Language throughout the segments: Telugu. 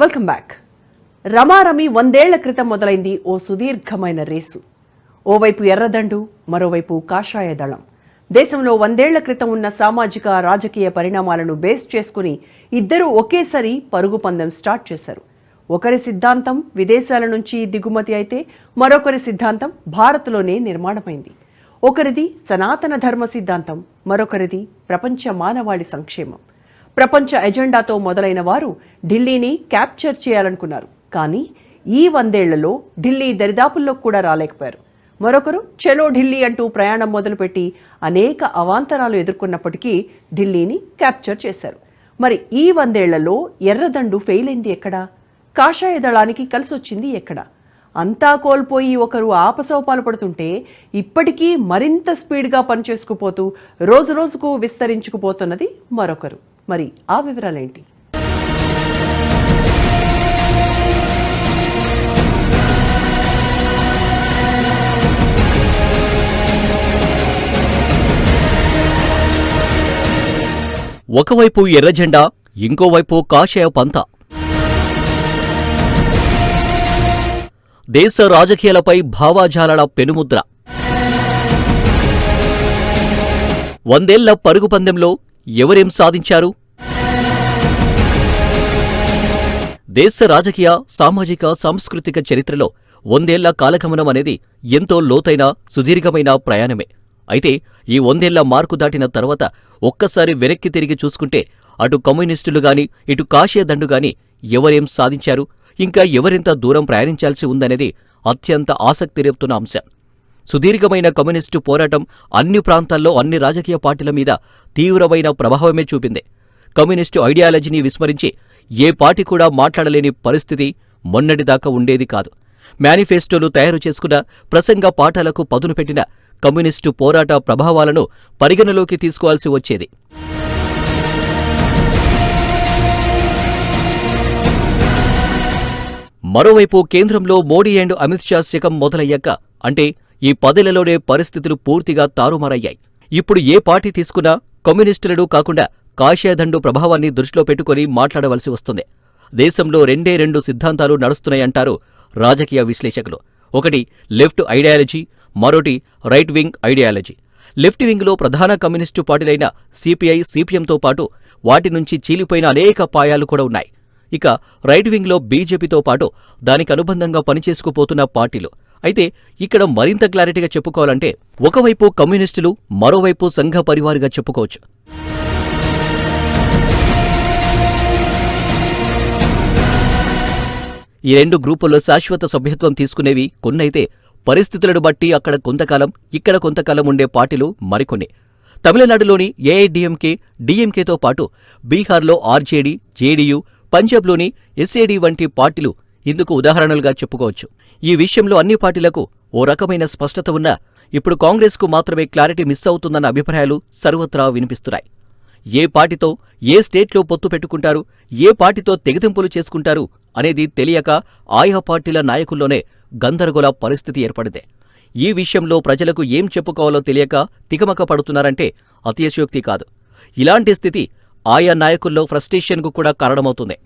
Welcome back. రమారమి 100 ఏళ్ల క్రితం మొదలైంది ఓ సుదీర్ఘమైన రేసు. ఓవైపు ఎర్రదండు, మరోవైపు కాషాయ దళం. దేశంలో 100 ఏళ్ల క్రితం ఉన్న సామాజిక రాజకీయ పరిణామాలను బేస్ చేసుకుని ఇద్దరూ ఒకేసారి పరుగు పందెం స్టార్ట్ చేశారు. ఒకరి సిద్ధాంతం విదేశాల నుంచి దిగుమతి అయితే మరొకరి సిద్ధాంతం భారత్లోనే నిర్మాణమైంది. ఒకరిది సనాతన ధర్మ సిద్ధాంతం, మరొకరిది ప్రపంచ మానవాళి సంక్షేమం. ప్రపంచ ఎజెండాతో మొదలైన వారు ఢిల్లీని క్యాప్చర్ చేయాలనుకున్నారు. కానీ ఈ 100 ఏళ్లలో ఢిల్లీ దరిదాపుల్లో కూడా రాలేకపోయారు. మరొకరు చలో ఢిల్లీ అంటూ ప్రయాణం మొదలుపెట్టి అనేక అవాంతరాలు ఎదుర్కొన్నప్పటికీ ఢిల్లీని క్యాప్చర్ చేశారు. మరి ఈ 100 ఏళ్లలో ఎర్రదండు ఫెయిల్ అయింది ఎక్కడా? కాషాయ దళానికి కలిసొచ్చింది ఎక్కడా? అంతా కోల్పోయి ఒకరు ఆపసోపాలు పడుతుంటే ఇప్పటికీ మరింత స్పీడ్గా పనిచేసుకుపోతూ రోజు రోజుకు విస్తరించుకుపోతున్నది మరొకరు. మరి ఆ వివరాలేంటి? ఒకవైపు ఎర్రజెండా, ఇంకోవైపు కాషాయ పంత. దేశ రాజకీయాలపై భావాజాలాల పెనుముద్ర. 100 ఏళ్ల పరుగు పందెంలో ఎవరేం సాధించారు? దేశ రాజకీయ, సామాజిక, సాంస్కృతిక చరిత్రలో 100 ఏళ్ల కాలగమనం అనేది ఎంతో లోతైన, సుదీర్ఘమైన ప్రయాణమే. అయితే ఈ 100 ఏళ్ల మార్కు దాటిన తర్వాత ఒక్కసారి వెనక్కి తిరిగి చూసుకుంటే అటు కమ్యూనిస్టులు గాని, ఇటు కాషాయ దండు గాని ఎవరేం సాధించారు, ఇంకా ఎవరెంత దూరం ప్రయాణించాల్సి ఉందనేది అత్యంత ఆసక్తి రేపుతున్న అంశం. సుదీర్ఘమైన కమ్యూనిస్టు పోరాటం అన్ని ప్రాంతాల్లో అన్ని రాజకీయ పార్టీల మీద తీవ్రమైన ప్రభావమే చూపింది. కమ్యూనిస్టు ఐడియాలజీని విస్మరించి ఏ పార్టీ కూడా మాట్లాడలేని పరిస్థితి మొన్నటిదాకా ఉండేది కాదు. మేనిఫెస్టోలు తయారు చేసుకున్న, ప్రసంగ పాఠాలకు పదును పెట్టిన కమ్యూనిస్టు పోరాట ప్రభావాలను పరిగణలోకి తీసుకోవాల్సి వచ్చేది. మరోవైపు కేంద్రంలో మోడీ అండ్ అమిత్ షా శకం మొదలయ్యాక, అంటే ఈ 10 ఏళ్లలోనే పరిస్థితులు పూర్తిగా తారుమారయ్యాయి. ఇప్పుడు ఏ పార్టీ తీసుకున్నా కమ్యూనిస్టులను కాకుండా కాషాయదండు ప్రభావాన్ని దృష్టిలో పెట్టుకుని మాట్లాడవలసి వస్తుంది. దేశంలో రెండు సిద్ధాంతాలు నడుస్తున్నాయంటారు రాజకీయ విశ్లేషకులు. ఒకటి లెఫ్ట్ ఐడియాలజీ, మరోటి రైట్ వింగ్ ఐడియాలజీ. లెఫ్ట్ వింగ్లో ప్రధాన కమ్యూనిస్టు పార్టీలైన సిపిఐ, సిపిఎంతో పాటు వాటి నుంచి చీలిపోయిన అనేక పాయాలు కూడా ఉన్నాయి. ఇక రైట్ వింగ్లో బీజేపీతో పాటు దానికి అనుబంధంగా పనిచేసుకుపోతున్న పార్టీలు. అయితే ఇక్కడ మరింత క్లారిటీగా చెప్పుకోవాలంటే ఒకవైపు కమ్యూనిస్టులు, మరోవైపు సంఘ పరివారుగా చెప్పుకోవచ్చు. ఈ రెండు గ్రూపుల్లో శాశ్వత సభ్యత్వం తీసుకునేవి కొన్నైతే పరిస్థితులను బట్టి అక్కడ కొంతకాలం, ఇక్కడ కొంతకాలం ఉండే పార్టీలు మరికొన్ని. తమిళనాడులోని ఏఐడిఎంకే, డిఎంకేతో పాటు బీహార్లో ఆర్జేడీ, జేడీయూ, పంజాబ్లోని ఎస్ఏడీ వంటి పార్టీలు ఇందుకు ఉదాహరణలుగా చెప్పుకోవచ్చు. ఈ విషయంలో అన్ని పార్టీలకు ఓ రకమైన స్పష్టత ఉన్నా ఇప్పుడు కాంగ్రెస్కు మాత్రమే క్లారిటీ మిస్ అవుతుందన్న అభిప్రాయాలు సర్వత్రా వినిపిస్తున్నాయి. ఏ పార్టీతో ఏ స్టేట్లో పొత్తు పెట్టుకుంటారు, ఏ పార్టీతో తెగతింపులు చేసుకుంటారు అనేది తెలియక ఆయా పార్టీల నాయకుల్లోనే గందరగోళ పరిస్థితి ఏర్పడింది. ఈ విషయంలో ప్రజలకు ఏం చెప్పుకోవాలో తెలియక తికమక పడుతున్నారంటే అతిశయోక్తి కాదు. ఇలాంటి స్థితి ఆయా నాయకుల్లో ఫ్రస్ట్రేషన్కు కూడా కారణమవుతుంది.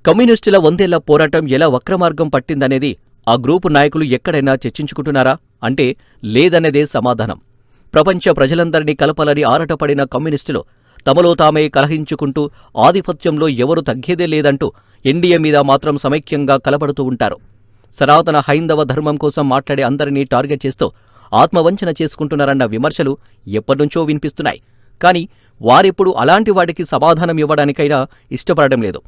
కమ్యూనిస్టుల 100 ఏళ్ల పోరాటం ఎలా వక్రమార్గం పట్టిందనేది ఆ గ్రూపు నాయకులు ఎక్కడైనా చర్చించుకుంటున్నారా అంటే లేదనేదే సమాధానం. ప్రపంచ ప్రజలందరినీ కలపాలని ఆరాటపడిన కమ్యూనిస్టులు తమలో తామే కలహించుకుంటూ ఆధిపత్యంలో ఎవరు తగ్గేదే లేదంటూ ఎన్డీఏ మీద మాత్రం సమైక్యంగా కలపడుతూ ఉంటారు. సనాతన హైందవ ధర్మం కోసం మాట్లాడే అందరినీ టార్గెట్ చేస్తూ ఆత్మవంచన చేసుకుంటున్నారన్న విమర్శలు ఎప్పటినుంచో వినిపిస్తున్నాయి. కానీ వారెప్పుడు అలాంటి వాటికి సమాధానం ఇవ్వడానికైనా ఇష్టపడడం లేదు.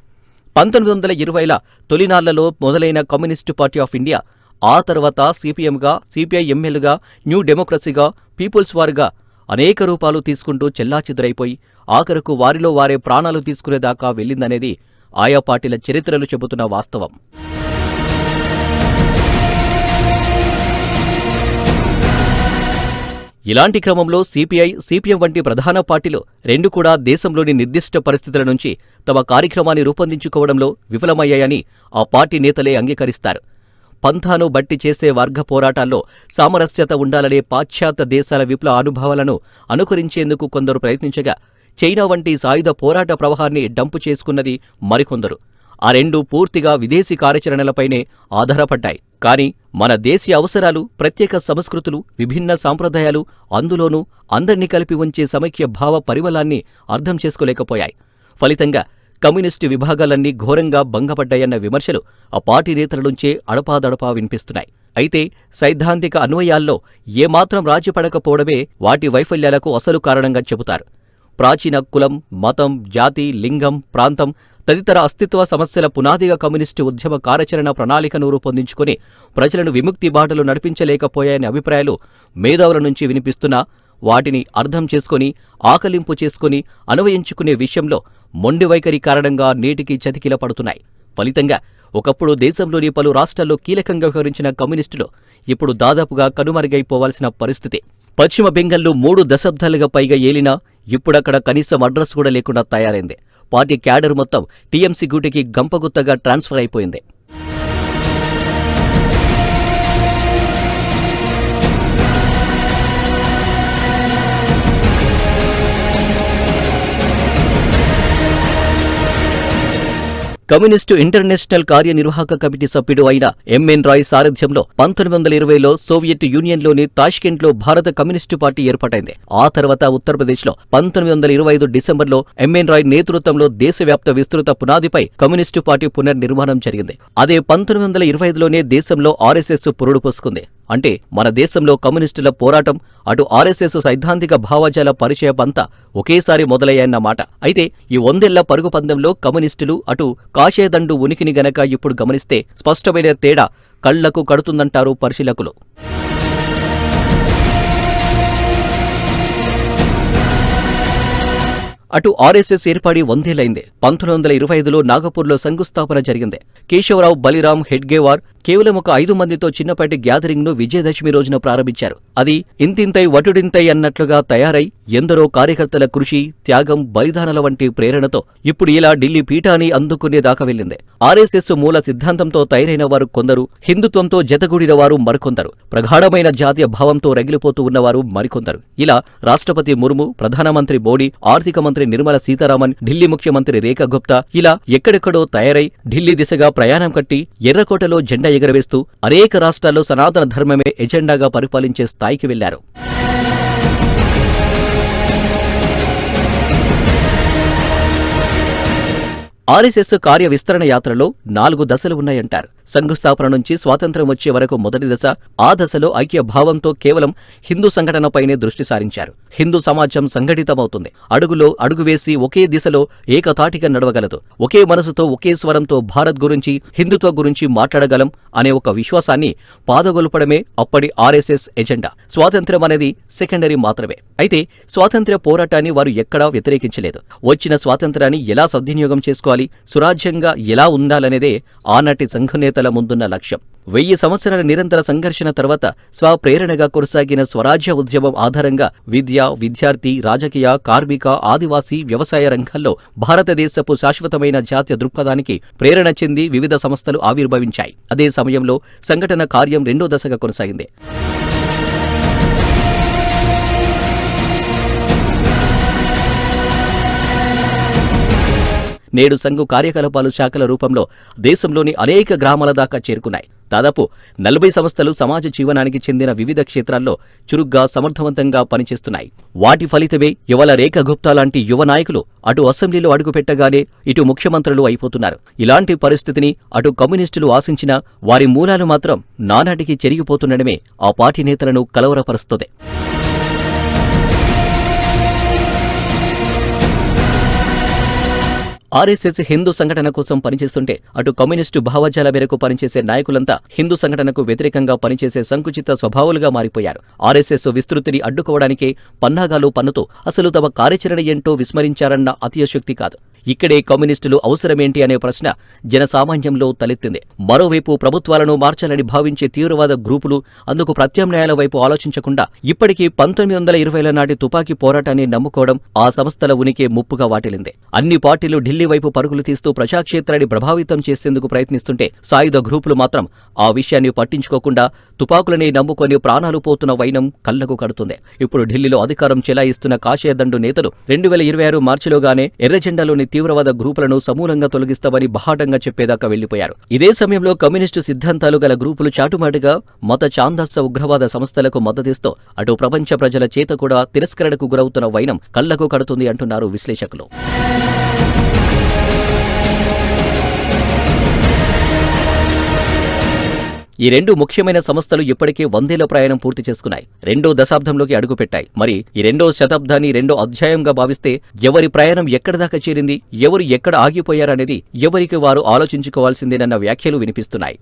1920ల తొలినాళ్లలో మొదలైన కమ్యూనిస్టు పార్టీ ఆఫ్ ఇండియా ఆ తర్వాత సిపిఎంగా, సిపిఐఎంఎల్గా, న్యూ డెమోక్రసీగా, పీపుల్స్ వార్గా అనేక రూపాలు తీసుకుంటూ చెల్లాచెదురైపోయి ఆఖరకు వారిలో వారే ప్రాణాలు తీసుకునేదాకా వెళ్ళిందనేది ఆయా పార్టీల చరిత్రలు చెబుతున్న వాస్తవం. ఇలాంటి క్రమంలో సిపిఐ, సిపిఎం వంటి ప్రధాన పార్టీలు రెండు కూడా దేశంలోని నిర్దిష్ట పరిస్థితుల నుంచి తమ కార్యక్రమాన్ని రూపొందించుకోవడంలో విఫలమయ్యాయని ఆ పార్టీ నేతలే అంగీకరిస్తారు. పంథాను బట్టి చేసే వర్గ పోరాటాల్లో సామరస్యత ఉండాలనే పాశ్చాత్య దేశాల విప్లవ అనుభవాలను అనుకరించేందుకు కొందరు ప్రయత్నించగా, చైనా వంటి సాయుధ పోరాట ప్రవాహాన్ని డంపు చేసుకున్నది మరికొందరు. ఆ రెండూ పూర్తిగా విదేశీ కార్యాచరణలపైనే ఆధారపడ్డాయి. కానీ మన దేశీయ అవసరాలు, ప్రత్యేక సంస్కృతులు, విభిన్న సాంప్రదాయాలు, అందులోనూ అందర్నీ కలిపి ఉంచే సమైక్య భావ పరిమళాన్ని అర్థం చేసుకోలేకపోయాయి. ఫలితంగా కమ్యూనిస్టు విభాగాలన్నీ ఘోరంగా భంగపడ్డాయన్న విమర్శలు ఆ పార్టీ నేతల నుంచే అడపాదడపా వినిపిస్తున్నాయి. అయితే సైద్ధాంతిక అన్వయాల్లో ఏమాత్రం రాజీపడకపోవడమే వాటి వైఫల్యాలకు అసలు కారణంగా చెబుతారు. ప్రాచీన కులం, మతం, జాతి, లింగం, ప్రాంతం తదితర అస్తిత్వ సమస్యల పునాదిగా కమ్యూనిస్టు ఉద్యమ కార్యాచరణ ప్రణాళికను రూపొందించుకుని ప్రజలను విముక్తి బాటలు నడిపించలేకపోయాయనే అభిప్రాయాలు మేధావుల నుంచి వినిపిస్తున్నా, వాటిని అర్థం చేసుకుని, ఆకలింపు చేసుకుని అన్వయించుకునే విషయంలో మొండి వైఖరి కారణంగా నేటికి చతికిల పడుతున్నాయి. ఫలితంగా ఒకప్పుడు దేశంలోని పలు రాష్ట్రాల్లో కీలకంగా వ్యవహరించిన కమ్యూనిస్టులు ఇప్పుడు దాదాపుగా కనుమరుగైపోవాల్సిన పరిస్థితి. పశ్చిమ బెంగాల్లో 3 దశాబ్దాలుగా పైగా ఏలినా ఇప్పుడక్కడ కనీసం అడ్రస్ కూడా లేకుండా తయారైంది. పార్టీ క్యాడర్ మొత్తం టీఎంసీ గూటికి గంపగుత్తగా ట్రాన్స్ఫర్ అయిపోయింది. కమ్యూనిస్టు ఇంటర్నేషనల్ కార్యనిర్వాహక కమిటీ సభ్యుడు అయిన ఎంఎన్ రాయ్ సారథ్యంలో 1920లో సోవియట్ యూనియన్లోని తాష్కెంట్లో భారత కమ్యూనిస్టు పార్టీ ఏర్పాటైంది. ఆ తర్వాత ఉత్తరప్రదేశ్లో 1925 డిసెంబర్లో ఎంఎన్ రాయ్ నేతృత్వంలో దేశవ్యాప్త విస్తృత పునాదిపై కమ్యూనిస్టు పార్టీ పునర్నిర్మాణం జరిగింది. అదే 1925లోనే దేశంలో ఆర్ఎస్ఎస్ పురుడు పోసుకుంది. అంటే మన దేశంలో కమ్యూనిస్టుల పోరాటం, అటు ఆర్ఎస్ఎస్ సైద్ధాంతిక భావజాల పరిచయమంతా ఒకేసారి మొదలయ్యాయన్నమాట. అయితే ఈ 100 ఏళ్ల పరుగు పందెంలో కమ్యూనిస్టులు, అటు కాషాయదండు ఉనికిని గనక ఇప్పుడు గమనిస్తే స్పష్టమైన తేడా కళ్లకు కడుతుందంటారు పరిశీలకులు. అటు ఆర్ఎస్ఎస్ ఏర్పడి 100 ఏళ్లైంది. 1925లో నాగపూర్లో శంకుస్థాపన జరిగింది. కేశవరావు బలిరామ్ హెడ్గేవార్ కేవలం ఒక 5 మందితో చిన్నపాటి గ్యాదరింగ్ను విజయదశమి రోజున ప్రారంభించారు. అది ఇంతింతై వటుడింతై అన్నట్లుగా తయారై ఎందరో కార్యకర్తల కృషి, త్యాగం, బలిదానాల వంటి ప్రేరణతో ఇప్పుడు ఇలా ఢిల్లీ పీఠాన్ని అందుకునేదాకా వెళ్ళింది. ఆర్ఎస్ఎస్ మూల సిద్ధాంతంతో తయారైన వారు కొందరు, హిందుత్వంతో జతగూడిన వారు మరికొందరు, ప్రగాఢమైన జాతీయ భావంతో రగిలిపోతూ ఉన్నవారు మరికొందరు. ఇలా రాష్ట్రపతి ముర్ము, ప్రధానమంత్రి మోడీ, ఆర్థిక మంత్రి నిర్మలా సీతారామన్, ఢిల్లీ ముఖ్యమంత్రి రేఖా గుప్తా ఇలా ఎక్కడెక్కడో తయారై ఢిల్లీ దిశగా ప్రయాణం కట్టి ఎర్రకోటలో జెండా ఎగరవేస్తూ అనేక రాష్ట్రాల్లో సనాతన ధర్మమే ఎజెండాగా పరిపాలించే స్థాయికి వెళ్లారు. ఆర్ఎస్ఎస్ కార్య విస్తరణ యాత్రలో 4 దశలు ఉన్నాయంటారు. శంకుస్థాపన నుంచి స్వాతంత్ర్యం వచ్చే వరకు మొదటి దశ, ఆ దశలో ఐక్య భావంతో కేవలం హిందూ సంఘటనపైనే దృష్టి సారించారు. హిందూ సమాజం సంఘటితమవుతుంది, అడుగులో అడుగు వేసి ఒకే దిశలో ఏకతాటిగా నడవగలదు, ఒకే మనసుతో ఒకే స్వరంతో భారత్ గురించి, హిందుత్వ గురించి మాట్లాడగలం అనే ఒక విశ్వాసాన్ని పాదగొల్పడమే అప్పటి ఆర్ఎస్ఎస్ ఎజెండా. స్వాతంత్ర్యం అనేది సెకండరీ మాత్రమే. అయితే స్వాతంత్ర్య పోరాటాన్ని వారు ఎక్కడా వ్యతిరేకించలేదు. వచ్చిన స్వాతంత్ర్యాన్ని ఎలా సద్వినియోగం చేసుకోవాలి, సురాజ్యంగా ఎలా ఉండాలనేదే ఆనాటి సంఘనేతల ముందున్న లక్ష్యం. 1000 సంవత్సరాల నిరంతర సంఘర్షణ తర్వాత స్వప్రేరణగా కొనసాగిన స్వరాజ్య ఉద్యమం ఆధారంగా విద్య, విద్యార్థి, రాజకీయ, కార్మిక, ఆదివాసీ, వ్యవసాయ రంగాల్లో భారతదేశపు శాశ్వతమైన జాతీయ దృక్పథానికి ప్రేరణ చెంది వివిధ సంస్థలు ఆవిర్భవించాయి. అదే సమయంలో సంఘటన కార్యం 2వ దశగా కొనసాగింది. నేడు సంఘు కార్యకలాపాలు శాఖల రూపంలో దేశంలోని అనేక గ్రామాల దాకా చేరుకున్నాయి. దాదాపు 40 సంస్థలు సమాజ జీవనానికి చెందిన వివిధ క్షేత్రాల్లో చురుగ్గా, సమర్థవంతంగా పనిచేస్తున్నాయి. వాటి ఫలితమే ఇవాళ రేఖా గుప్తా లాంటి యువ నాయకులు అటు అసెంబ్లీలో అడుగుపెట్టగానే ఇటు ముఖ్యమంత్రులు అయిపోతున్నారు. ఇలాంటి పరిస్థితిని అటు కమ్యూనిస్టులు ఆశించినా వారి మూలాలు మాత్రం నానాటికి చెరిగిపోతుండడమే ఆ పార్టీ నేతలను కలవరపరుస్తుంది. ఆర్ఎస్ఎస్ హిందూ సంఘటన కోసం పనిచేస్తుంటే అటు కమ్యూనిస్టు భావజాల మేరకు పనిచేసే నాయకులంతా హిందూ సంఘటనకు వ్యతిరేకంగా పనిచేసే సంకుచిత స్వభావాలుగా మారిపోయారు. ఆర్ఎస్ఎస్ విస్తృతిని అడ్డుకోవడానికే పన్నాగాలు పన్నుతూ అసలు తమ కార్యాచరణ ఏంటో విస్మరించారన్న అతిశయోక్తి కాదు. ఇక్కడే కమ్యూనిస్టులు అవసరమేంటి అనే ప్రశ్న జనసామాన్యంలో తలెత్తింది. మరోవైపు ప్రభుత్వాలను మార్చాలని భావించే తీవ్రవాద గ్రూపులు అందుకు ప్రత్యామ్నాయాల వైపు ఆలోచించకుండా ఇప్పటికీ 1920ల నాటి తుపాకీ పోరాటాన్ని నమ్ముకోవడం ఆ సంస్థల ఉనికి ముప్పుగా వాటిల్లింది. అన్ని పార్టీలు ఢిల్లీ వైపు పరుగులు తీస్తూ ప్రజాక్షేత్రాన్ని ప్రభావితం చేసేందుకు ప్రయత్నిస్తుంటే సాయుధ గ్రూపులు మాత్రం ఆ విషయాన్ని పట్టించుకోకుండా తుపాకులని నమ్ముకొని ప్రాణాలు పోతున్న వైనం కళ్లకు కడుతుంది. ఇప్పుడు ఢిల్లీలో అధికారం చెలాయిస్తున్న కాషాయదండు నేతలు 2026 మార్చిలోగానే ఎర్రజెండాలోని తీవ్రవాద గ్రూపులను సమూలంగా తొలగిస్తామని బహాటంగా చెప్పేదాకా వెళ్లిపోయారు. ఇదే సమయంలో కమ్యూనిస్టు సిద్ధాంతాలు గల గ్రూపులు చాటుమాటుగా మత ఛాందస్స ఉగ్రవాద సంస్థలకు మద్దతిస్తూ అటు ప్రపంచ ప్రజల చేత కూడా తిరస్కరణకు గురవుతున్న వైనం కళ్లకు కడుతుంది అంటున్నారు విశ్లేషకులు. ఈ రెండు ముఖ్యమైన సంస్థలు ఇప్పటికే 100 ఏళ్ల ప్రయాణం పూర్తి చేసుకున్నాయి. 2వ దశాబ్దంలోకి అడుగుపెట్టాయి. మరి ఈ 2వ శతాబ్దాన్ని 2వ అధ్యాయంగా భావిస్తే ఎవరి ప్రయాణం ఎక్కడిదాకా చేరింది, ఎవరు ఎక్కడ ఆగిపోయారనేది ఎవరికి వారు ఆలోచించుకోవాల్సిందేనన్న వ్యాఖ్యలు వినిపిస్తున్నాయి.